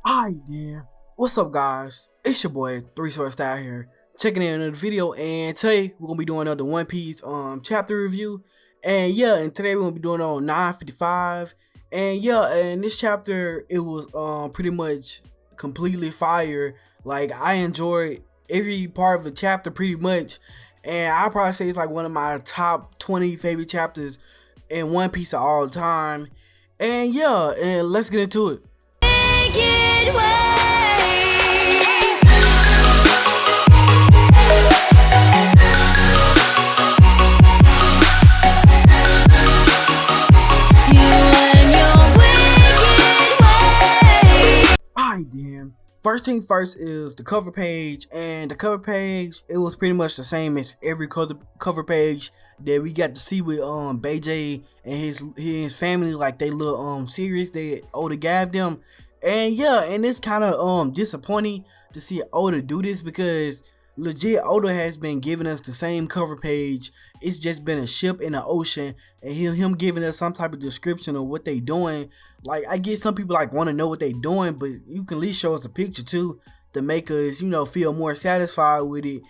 Hi there. What's up, guys? It's your boy 3Sword Style here, checking in another video, and today we're gonna be doing another One Piece chapter review. And yeah, and today we're gonna be doing it on 955. And yeah, in this chapter it was pretty much completely fire. Like, I enjoyed every part of the chapter pretty much, and I'll probably say it's like one of my top 20 favorite chapters in One Piece of all time. And yeah, and let's get into it. Alright then. First thing first is the cover page, and the cover page, it was pretty much the same as every cover page that we got to see with BJ and his family, like they little series that Oda gave them. And yeah, and it's kind of disappointing to see Oda do this, because legit Oda has been giving us the same cover page. It's just been a ship in the ocean, and him giving us some type of description of what they doing. Like, I get some people like want to know what they doing, but you can at least show us a picture too to make us, you know, feel more satisfied with it.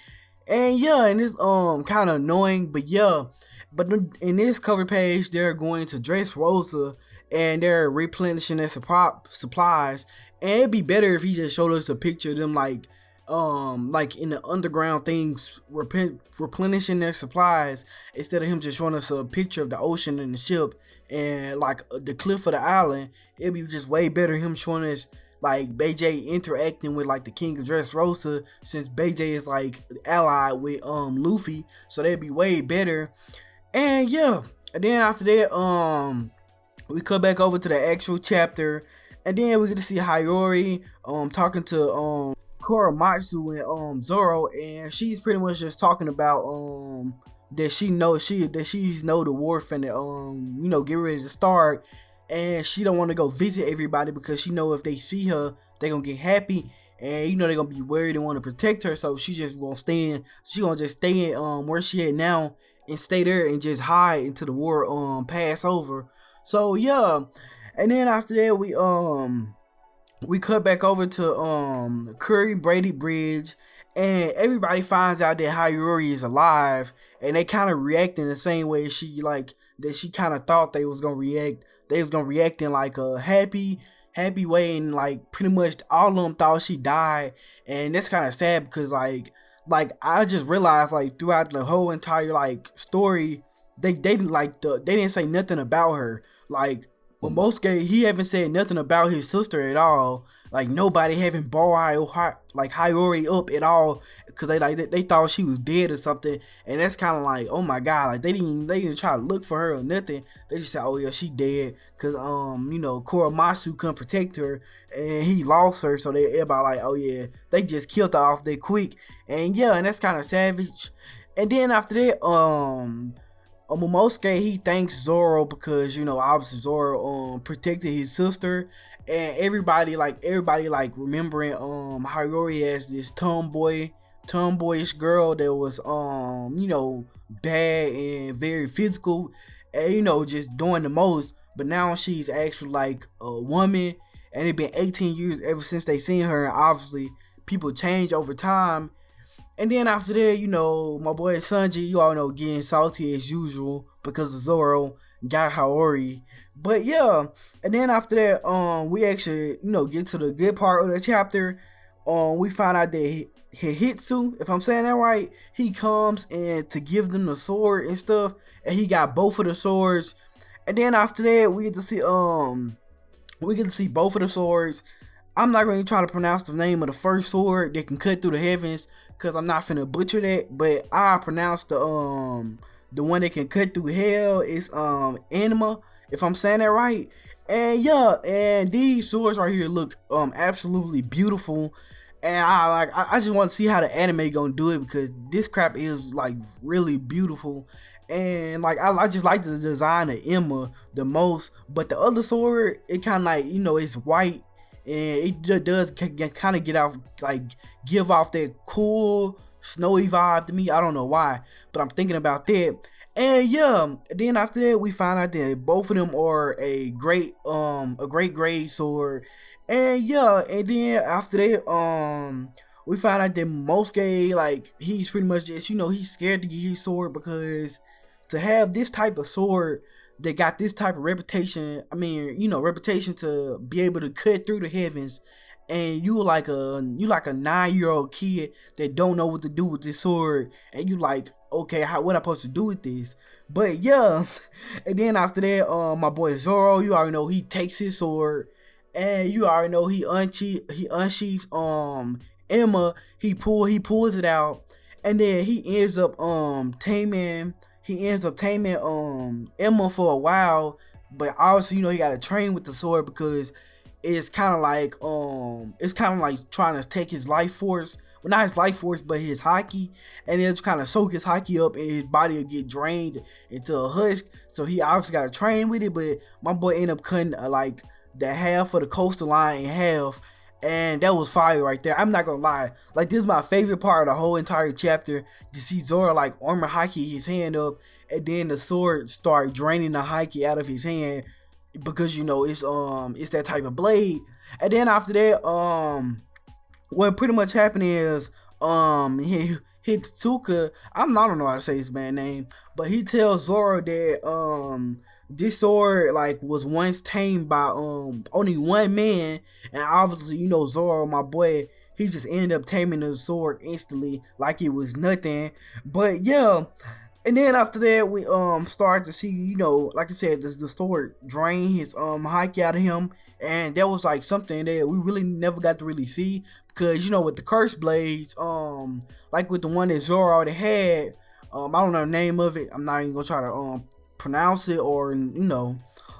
And yeah, and it's kind of annoying, but yeah. But in this cover page, they're going to Dressrosa and they're replenishing their supplies. And it'd be better if he just showed us a picture of them, like in the underground things replenishing their supplies, instead of him just showing us a picture of the ocean and the ship and like the cliff of the island. It'd be just way better him showing us like BJ interacting with like the King of Dressrosa, since BJ is like allied with Luffy, so that'd be way better. And yeah, and then after that we come back over to the actual chapter, and then we get to see Hiyori talking to Korematsu and Zoro, and she's pretty much just talking about that she's know the war finna you know, get ready to start, and she don't want to go visit everybody because she know if they see her they gonna get happy, and you know they're gonna be worried and want to protect her. So she just gonna just stay in where she at now and stay there and just hide until the war pass over. So yeah, and then after that we cut back over to Curry Brady Bridge, and everybody finds out that Hiyori is alive, and they kind of react in the same way she kind of thought they was gonna react. They was gonna react in like a happy way, and like pretty much all of them thought she died. And that's kind of sad, because like I just realized, like, throughout the whole entire like story, they didn't say nothing about her. Like, Momosuke, he haven't said nothing about his sister at all. Like, nobody haven't brought Hiyori up at all, because they thought she was dead or something. And that's kind of like, oh my god, like they didn't try to look for her or nothing. They just said, oh yeah, she dead, because you know, Korematsu couldn't protect her and he lost her. So everybody like, oh yeah, they just killed her off there quick. And yeah, and that's kind of savage. And then after that, Momosuke, he thanks Zoro because, you know, obviously Zoro protected his sister, and everybody remembering Hiyori as this tomboyish girl that was you know, bad and very physical, and, you know, just doing the most. But now she's actually like a woman, and it's been 18 years ever since they seen her, and obviously people change over time. And then after that, you know, my boy Sanji, you all know, getting salty as usual because of Zoro got Hiyori. But yeah, and then after that, we actually, you know, get to the good part of the chapter. We find out that Hihitsu, if I'm saying that right, he comes and to give them the sword and stuff, and he got both of the swords. And then after that, we get to see both of the swords. I'm not going to try to pronounce the name of the first sword that can cut through the heavens, because I'm not finna butcher that, but I pronounce the one that can cut through hell is Anima, if I'm saying that right. And yeah, and these swords right here look absolutely beautiful, and I just want to see how the anime gonna do it, because this crap is like really beautiful. And like I just like the design of Emma the most, but the other sword, it kind of like, you know, it's white, and it just does kind of give off that cool snowy vibe to me. I don't know why, but I'm thinking about that. And yeah, then after that we find out that both of them are a great grade sword. And yeah, and then after that, we find out that Mosuke, like, he's pretty much just, he's scared to get his sword, because to have this type of sword that got this type of reputation, reputation to be able to cut through the heavens, and you like a 9-year-old kid that don't know what to do with this sword, and you like, okay, what I supposed to do with this? But yeah, and then after that, my boy Zoro, you already know he takes his sword, and you already know he unsheaths Emma. He pulls it out, and then he ends up taming Emma for a while. But obviously, he got to train with the sword, because it's kind of like trying to take his life force, well, not his life force, but his haki, and it's kind of soak his haki up, and his body will get drained into a husk. So he obviously got to train with it. But my boy ended up cutting like the half of the coastal line in half, and that was fire right there. I'm not gonna lie, like, this is my favorite part of the whole entire chapter, to see Zoro like armor haki his hand up, and then the sword start draining the haki out of his hand, because it's that type of blade. And then after that, what pretty much happened is, he Hitsuka, I don't know how to say his man name, but he tells Zoro that this sword like was once tamed by only one man, and obviously, Zoro, my boy, he just ended up taming the sword instantly like it was nothing. But yeah, and then after that, we start to see, like I said, the sword drain his haki out of him, and that was like something that we really never got to really see, because with the curse blades, like with the one that Zoro already had, I don't know the name of it. I'm not even gonna try to pronounce it, or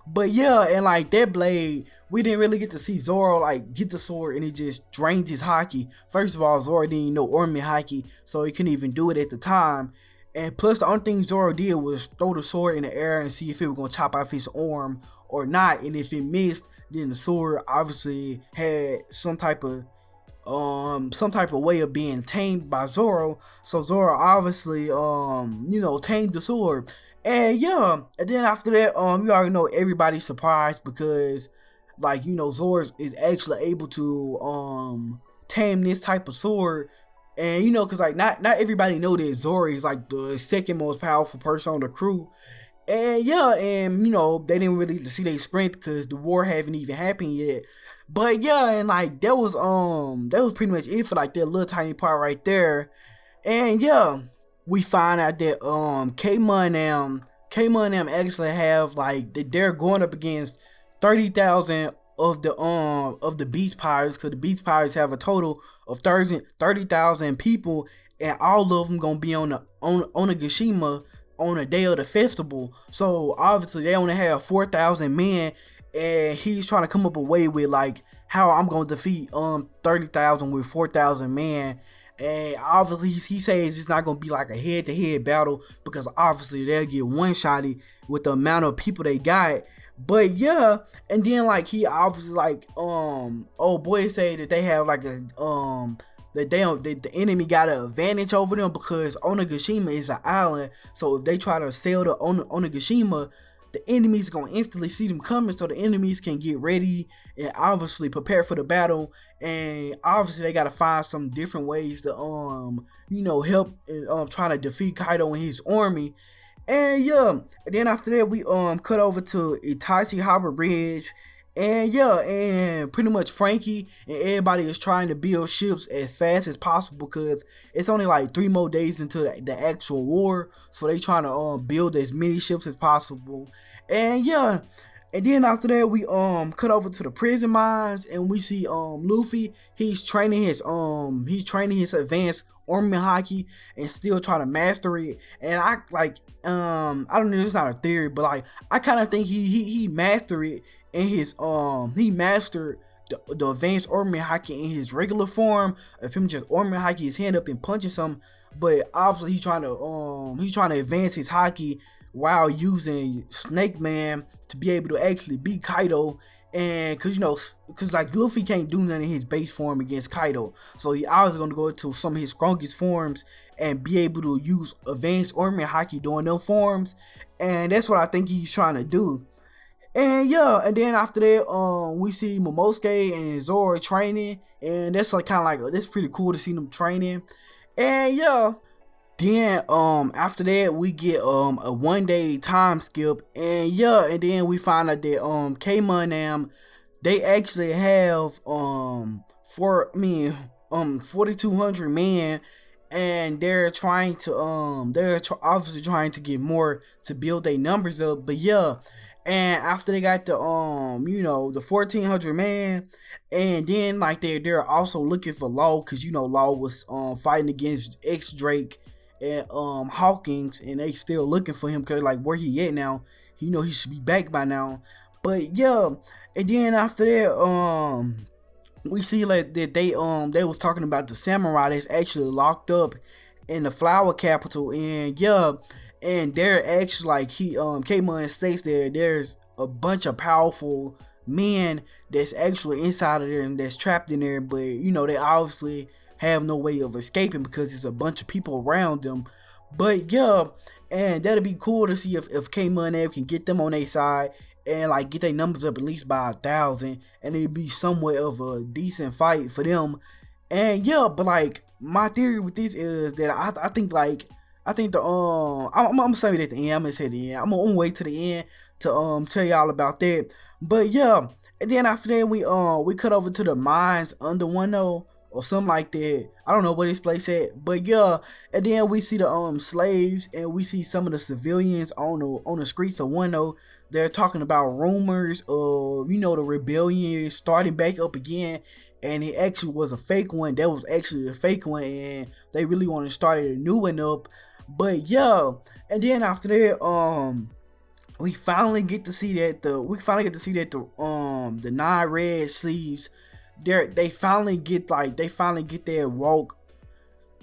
but yeah, and like that blade, we didn't really get to see Zoro like get the sword and it just drains his haki. First of all, Zoro didn't know Ormi haki, so he couldn't even do it at the time. And plus, the only thing Zoro did was throw the sword in the air and see if it was gonna chop off his arm or not. And if it missed, then the sword obviously had some type of way of being tamed by Zoro. So Zoro obviously tamed the sword. And yeah, and then after that, you already know everybody's surprised, because like, Zoro is actually able to tame this type of sword. And because like not everybody know that Zoro is like the second most powerful person on the crew. And yeah, and they didn't really see their strength, because the war haven't even happened yet. But yeah, and like that was pretty much it for like that little tiny part right there. And yeah, we find out that K-Mon and them actually have like they're going up against 30,000 of the Beast Pirates, because the Beast Pirates have a total of 30,000 people, and all of them gonna be on Onigashima on the day of the festival. So obviously they only have 4,000 men, and he's trying to come up a way with like how I'm gonna defeat 30,000 with 4,000 men. And obviously he says it's not gonna be like a head-to-head battle, because obviously they'll get one-shotted with the amount of people they got. But yeah, and then like he obviously like old boy say that they have like a that the enemy got an advantage over them, because Onigashima is an island. So if they try to sail to Onigashima, the enemies gonna instantly see them coming, so the enemies can get ready and obviously prepare for the battle. And obviously they gotta find some different ways to help trying to defeat Kaido and his army. And yeah, and then after that we cut over to Itachi Harbor Bridge. And yeah, and pretty much Frankie and everybody is trying to build ships as fast as possible, because it's only like 3 more days into the actual war. So they trying to build as many ships as possible. And yeah, and then after that we cut over to the prison mines, and we see Luffy. He's training his advanced army haki and still trying to master it. And I like I don't know, it's not a theory, but like I kind of think he mastered it in his he mastered the advanced army haki in his regular form of him just army haki his hand up and punching something. But obviously he's trying to advance his haki while using Snake Man to be able to actually beat Kaido. And cause like Luffy can't do nothing in his base form against Kaido, so he always gonna go into some of his strongest forms and be able to use advanced ornament haki during them forms, and that's what I think he's trying to do. And yeah, and then after that, we see Momosuke and Zoro training, and that's like kind of like that's pretty cool to see them training. And yeah, then after that we get a 1 day time skip, and yeah, and then we find out that K-Mon they actually have 4,200 men, and they're trying to obviously trying to get more to build their numbers up. But yeah, and after they got the the 1,400 man, and then like they're also looking for Law, because Law was fighting against X Drake and Hawkins, and they still looking for him, because like where he at now, he should be back by now. But yeah, and then after that we see like that they was talking about the samurai that's actually locked up in the flower capital. And yeah, and they're actually like K-Mon states that there's a bunch of powerful men that's actually inside of there and that's trapped in there, but they obviously have no way of escaping because there's a bunch of people around them. But yeah, and that'd be cool to see if K-Mon can get them on their side and like get their numbers up at least by 1,000, and it'd be somewhat of a decent fight for them. And yeah, but like my theory with this is that I think the I'm gonna say it at the end. I'm gonna say the end. I'm gonna wait to the end to tell y'all about that. But yeah, and then after that we cut over to the mines under Wano or something like that. I don't know where this place at, but yeah, and then we see the slaves, and we see some of the civilians on the streets of Wano. They're talking about rumors of the rebellion starting back up again, and it actually was a fake one. That was actually a fake one, and they really want to start a new one up. But yeah, and then after that we finally get to see that the 9 red sleeves, they finally get their walk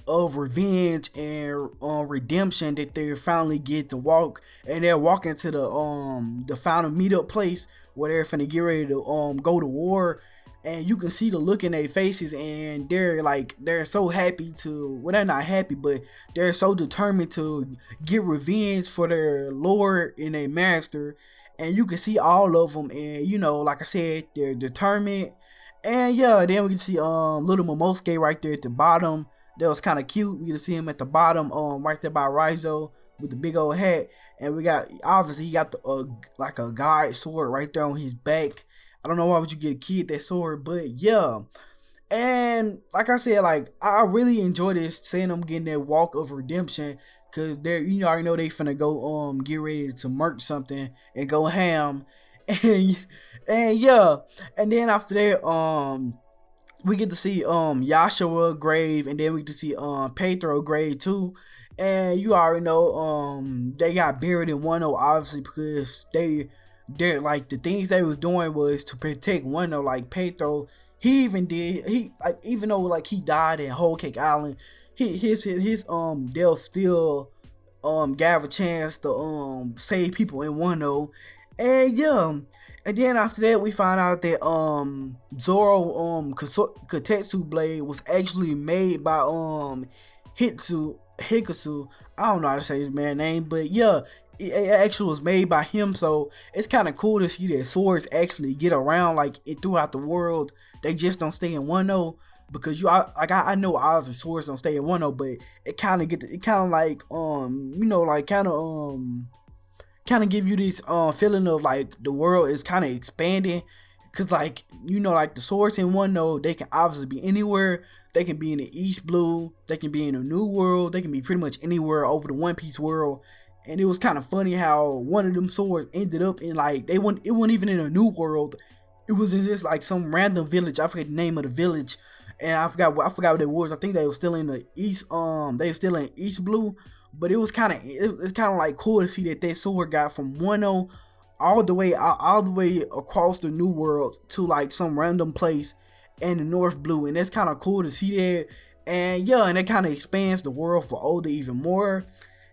of revenge and redemption, that they finally get to walk, and they're walking to the final meetup place where they're finna get ready to go to war. And you can see the look in their faces, and they're so happy to, well, they're not happy, but they're so determined to get revenge for their lord and their master. And you can see all of them, and like I said, they're determined. And yeah, then we can see little Momosuke right there at the bottom. That was kind of cute. We can see him at the bottom, right there by Raizo with the big old hat. And we got, obviously he got the like a guide sword right there on his back. I don't know why would you get a kid that sword, but yeah. And like I said, like I really enjoy this, seeing them getting their walk of redemption, cause they're I already know they finna go get ready to murk something and go ham. And yeah, and then after that we get to see Yashua grave, and then we get to see Pedro grave too. And you already know they got buried in Wano, obviously, because they're like, the things they was doing was to protect Wano. Like Pedro, even though like he died in Whole Cake Island, his death still gave a chance to save people in Wano. And yeah, and then after that we find out that Zoro Kotetsu blade was actually made by Hikasu. I don't know how to say his man's name, but yeah, it actually was made by him. So it's kind of cool to see that swords actually get around like throughout the world. They just don't stay in Wano, because I know Oz's swords don't stay in Wano, but it kind of give you this feeling of like the world is kind of expanding, because like like the swords in Wano, they can obviously be anywhere. They can be in the East Blue, they can be in the New World, they can be pretty much anywhere over the One Piece world. And it was kind of funny how one of them swords ended up in like, it wasn't even in a New World. It was in just like some random village. I forget the name of the village, and I forgot what it was. I think they were still in the East. They were still in East Blue. But it was kind of like cool to see that sword got from Wano all the way across the New World to like some random place in the North Blue, and that's kind of cool to see that. And yeah, and it kind of expands the world for Oda even more.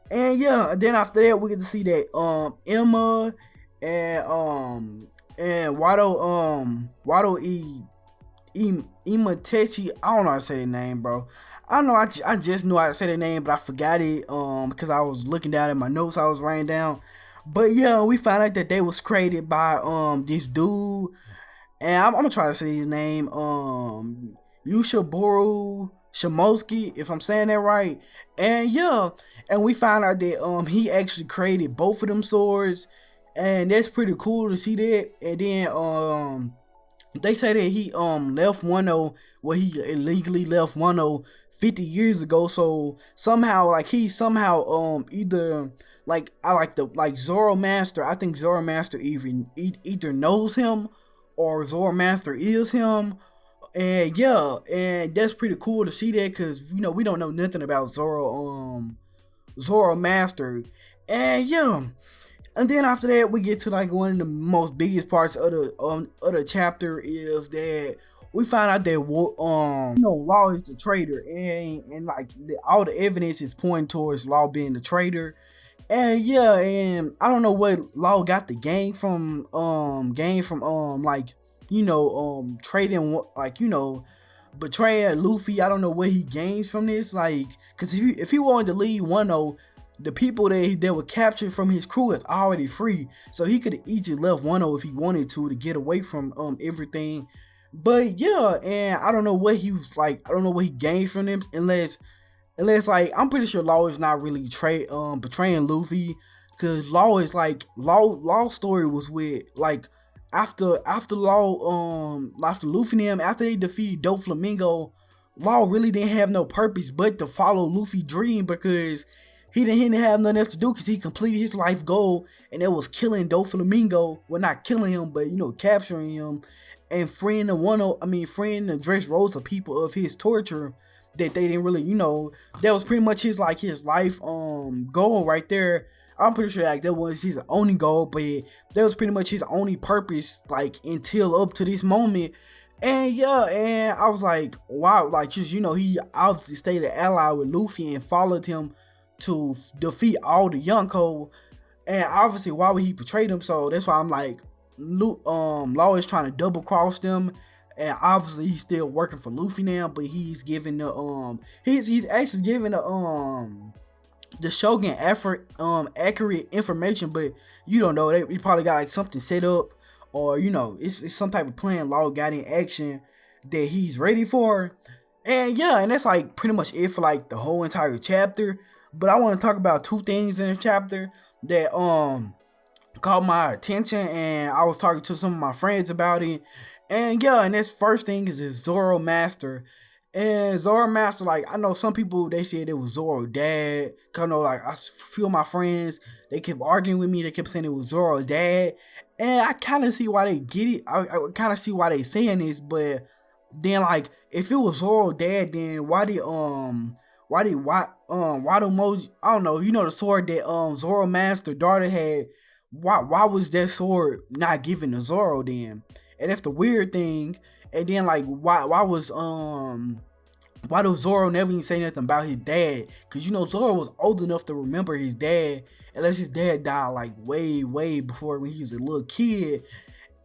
And yeah, and then after that we get to see that Emma and Imatechi. I don't know how to say the name, bro. I don't know. I just knew how to say the name, but I forgot it. Because I was looking down at my notes I was writing down. But yeah, we found out that they was created by this dude, and I'm gonna try to say his name. Yushiboru Shimosuke, if I'm saying that right. And yeah, and we found out that he actually created both of them swords, and that's pretty cool to see that. And then they say that he left Wano, well, he illegally left Wano 50 years ago. So somehow, like, he somehow either like, I like the like Zoromaster. I think Zoromaster either knows him or Zoromaster is him. And yeah, and that's pretty cool to see that, because you know we don't know nothing about Zoromaster. And yeah, and then after that we get to like one of the most biggest parts of the chapter, is that we find out that Law is the traitor, and like all the evidence is pointing towards Law being the traitor. And yeah, and I don't know what Law got the game from like, trading, like, betraying Luffy. I don't know what he gains from this, like, because if he wanted to leave Wano, the people that were captured from his crew is already free, so he could have easily left Wano if he wanted to get away from everything. But yeah, and I don't know what he was like. I don't know what he gained from them, unless like, I'm pretty sure Law is not really betraying Luffy, because Law is like, Law's story was with like, after Luffy and them, after they defeated Doflamingo, Law really didn't have no purpose but to follow Luffy's dream, because he didn't have nothing else to do, because he completed his life goal, and it was killing Doflamingo. Well, not killing him, but capturing him and freeing the Dressrosa people of his torture that they didn't really, that was pretty much his life goal right there. I'm pretty sure like that was his only goal, but that was pretty much his only purpose, like, until up to this moment. And yeah, and I was like, wow, like, just, he obviously stayed an ally with Luffy and followed him to defeat all the Yonko, and obviously why would he betray them? So that's why I'm like, Law is trying to double cross them, and obviously he's still working for Luffy now, but he's giving the he's actually giving the Shogun accurate information, but you don't know, they probably got like something set up, or it's some type of plan Law got in action that he's ready for. And yeah, and that's like pretty much it for like the whole entire chapter. But I want to talk about two things in the chapter that caught my attention, and I was talking to some of my friends about it. And yeah, and this first thing is Zoromaster. And Zoromaster, like, I know some people, they said it was Zoro dad, cause I know, like, a few of my friends, they kept arguing with me, they kept saying it was Zoro dad, and I kind of see why they get it. I kind of see why they saying this, but then, like, if it was Zoro dad, then why the Moji, I don't know, the sword that Zoromaster daughter had, why was that sword not given to Zoro then? And that's the weird thing. And then, like, why does Zoro never even say nothing about his dad? Because Zoro was old enough to remember his dad, unless his dad died like way before, when he was a little kid.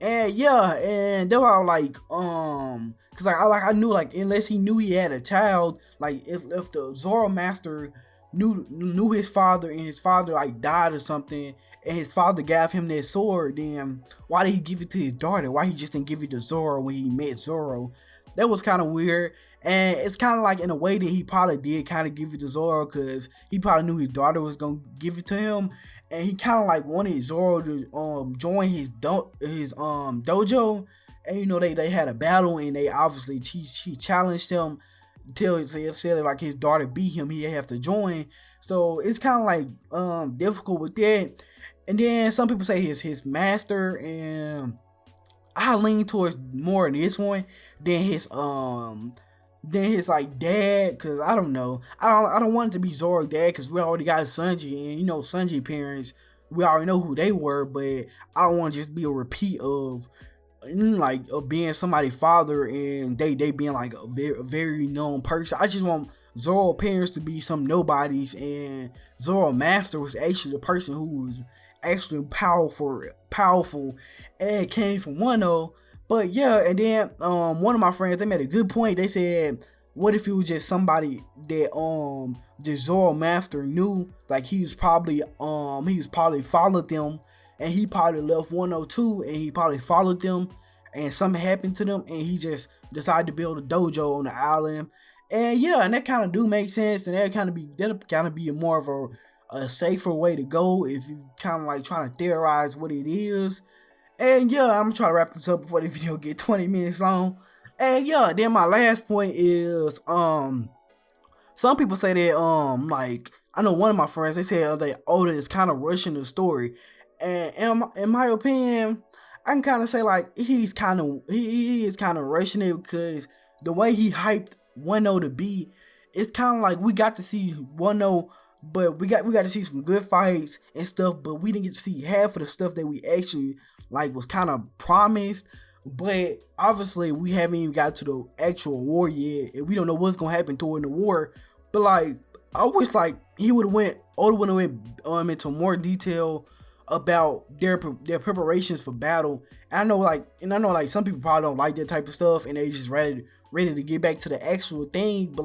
And yeah, and they were like, cause I knew, like, unless he knew he had a child, like, if the Zoromaster knew his father, and his father like died or something, and his father gave him that sword, then why did he give it to his daughter? Why he just didn't give it to Zoro when he met Zoro? That was kind of weird. And it's kind of like, in a way, that he probably did kind of give it to Zoro, because he probably knew his daughter was gonna give it to him, and he kind of like wanted Zoro to join his dojo. And they had a battle, and they obviously he challenged him until he said like his daughter beat him, he'd have to join. So it's kind of like difficult with that. And then some people say his master, and I lean towards more in this one than his like dad, because I don't know, I don't want it to be Zoro's dad, because we already got Sanji, and Sanji parents, we already know who they were, but I don't want to just be a repeat of being somebody's father, and they being like a very known person. I just want Zoro appears to be some nobodies, and Zoro Master was actually the person who was actually powerful, and came from Wano. But yeah, and then one of my friends, they made a good point. They said, what if it was just somebody that the Zoro Master knew, like he was probably followed them, and he probably left 102 and he probably followed them, and something happened to them, and he just decided to build a dojo on the island. And yeah, and that kind of do make sense, and that'll kind of be more of a safer way to go if you kind of like trying to theorize what it is. And yeah, I'm gonna try to wrap this up before the video get 20 minutes long. And yeah, then my last point is some people say that like, I know one of my friends, they said that Oda is kind of rushing the story, and in my opinion, I can kind of say like he is kind of rushing it, because the way he hyped Wano to be, it's kind of like we got to see Wano, but we got to see some good fights and stuff, but we didn't get to see half of the stuff that we actually like was kind of promised. But obviously we haven't even got to the actual war yet, and we don't know what's gonna happen during the war. But like, I wish like Oda would have went into more detail about their preparations for battle. And I know like some people probably don't like that type of stuff, and they just ready to get back to the actual thing. But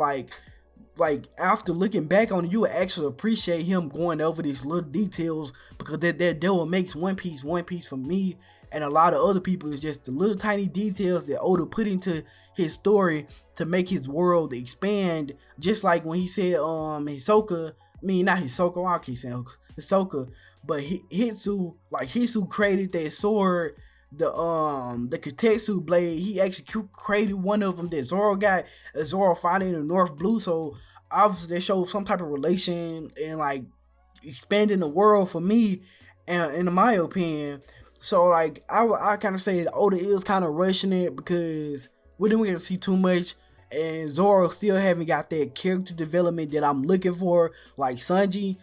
like after looking back on it, you would actually appreciate him going over these little details, because that what makes One Piece for me and a lot of other people is just the little tiny details that Oda put into his story to make his world expand. Just like when he said Hisoka, not Hisoka, I keep saying Hisoka, but Hitsu created that sword, the Katetsu blade. He actually created one of them that Zoro got, Zoro fighting in the North Blue. So obviously they showed some type of relation and like expanding the world for me, and in my opinion. So like I kind of say that Oda is kind of rushing it, because we didn't get to see too much, and Zoro still haven't got that character development that I'm looking for. Like Sanji,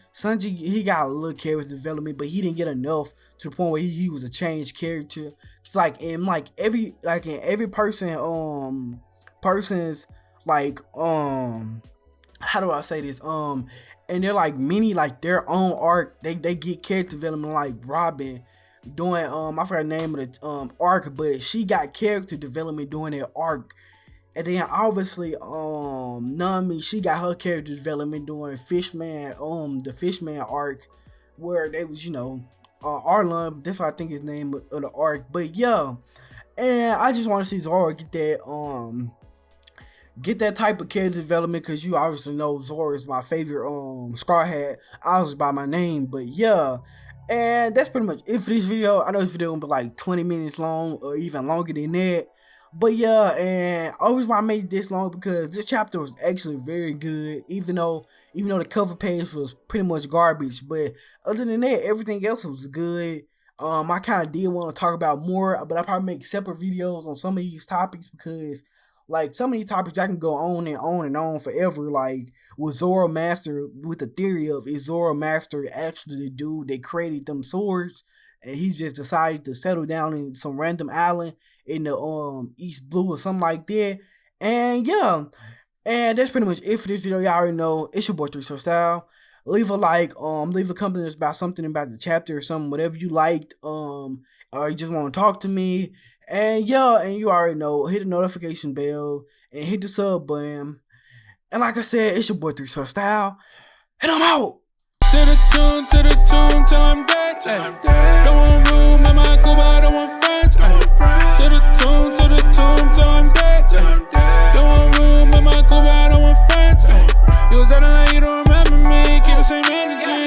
he got a little character development, but he didn't get enough to the point where he was a changed character. It's like in every person's like how do I say this, and they're like many like their own arc, they get character development. Like Robin doing I forgot the name of the arc, but she got character development doing that arc. And then obviously Nami, she got her character development doing Fishman, the Fishman arc, where they was, Arlong, that's what I think his name of the arc. But yeah, and I just want to see Zoro get that type of character development, because you obviously know Zoro is my favorite Straw Hat, obviously by my name. But yeah, and that's pretty much it for this video. I know this video will be like 20 minutes long or even longer than that. But yeah, and I always why I made this long, because this chapter was actually very good, even though the cover page was pretty much garbage. But other than that, everything else was good. I kind of did want to talk about more, but I probably make separate videos on some of these topics, because like some of these topics I can go on and on and on forever. Like with Zoro Master, with the theory of, is Zoro Master actually the dude that created them swords, and he just decided to settle down in some random island in the East Blue or something like that. And yeah, and that's pretty much it for this video. Y'all already know it's your boy 3 Style. Leave a like, leave a comment about something about the chapter or something, whatever you liked, or you just want to talk to me. And yeah, and you already know, hit the notification bell and hit the sub button. And like I said, it's your boy 3 Style, and I'm out. To the tune, till I'm dead. Don't want room, I might go, but I don't want friends. To the tune, till I'm dead. Don't want room, I might go, but I don't want friends. You was acting like you don't remember me, keep the same energy.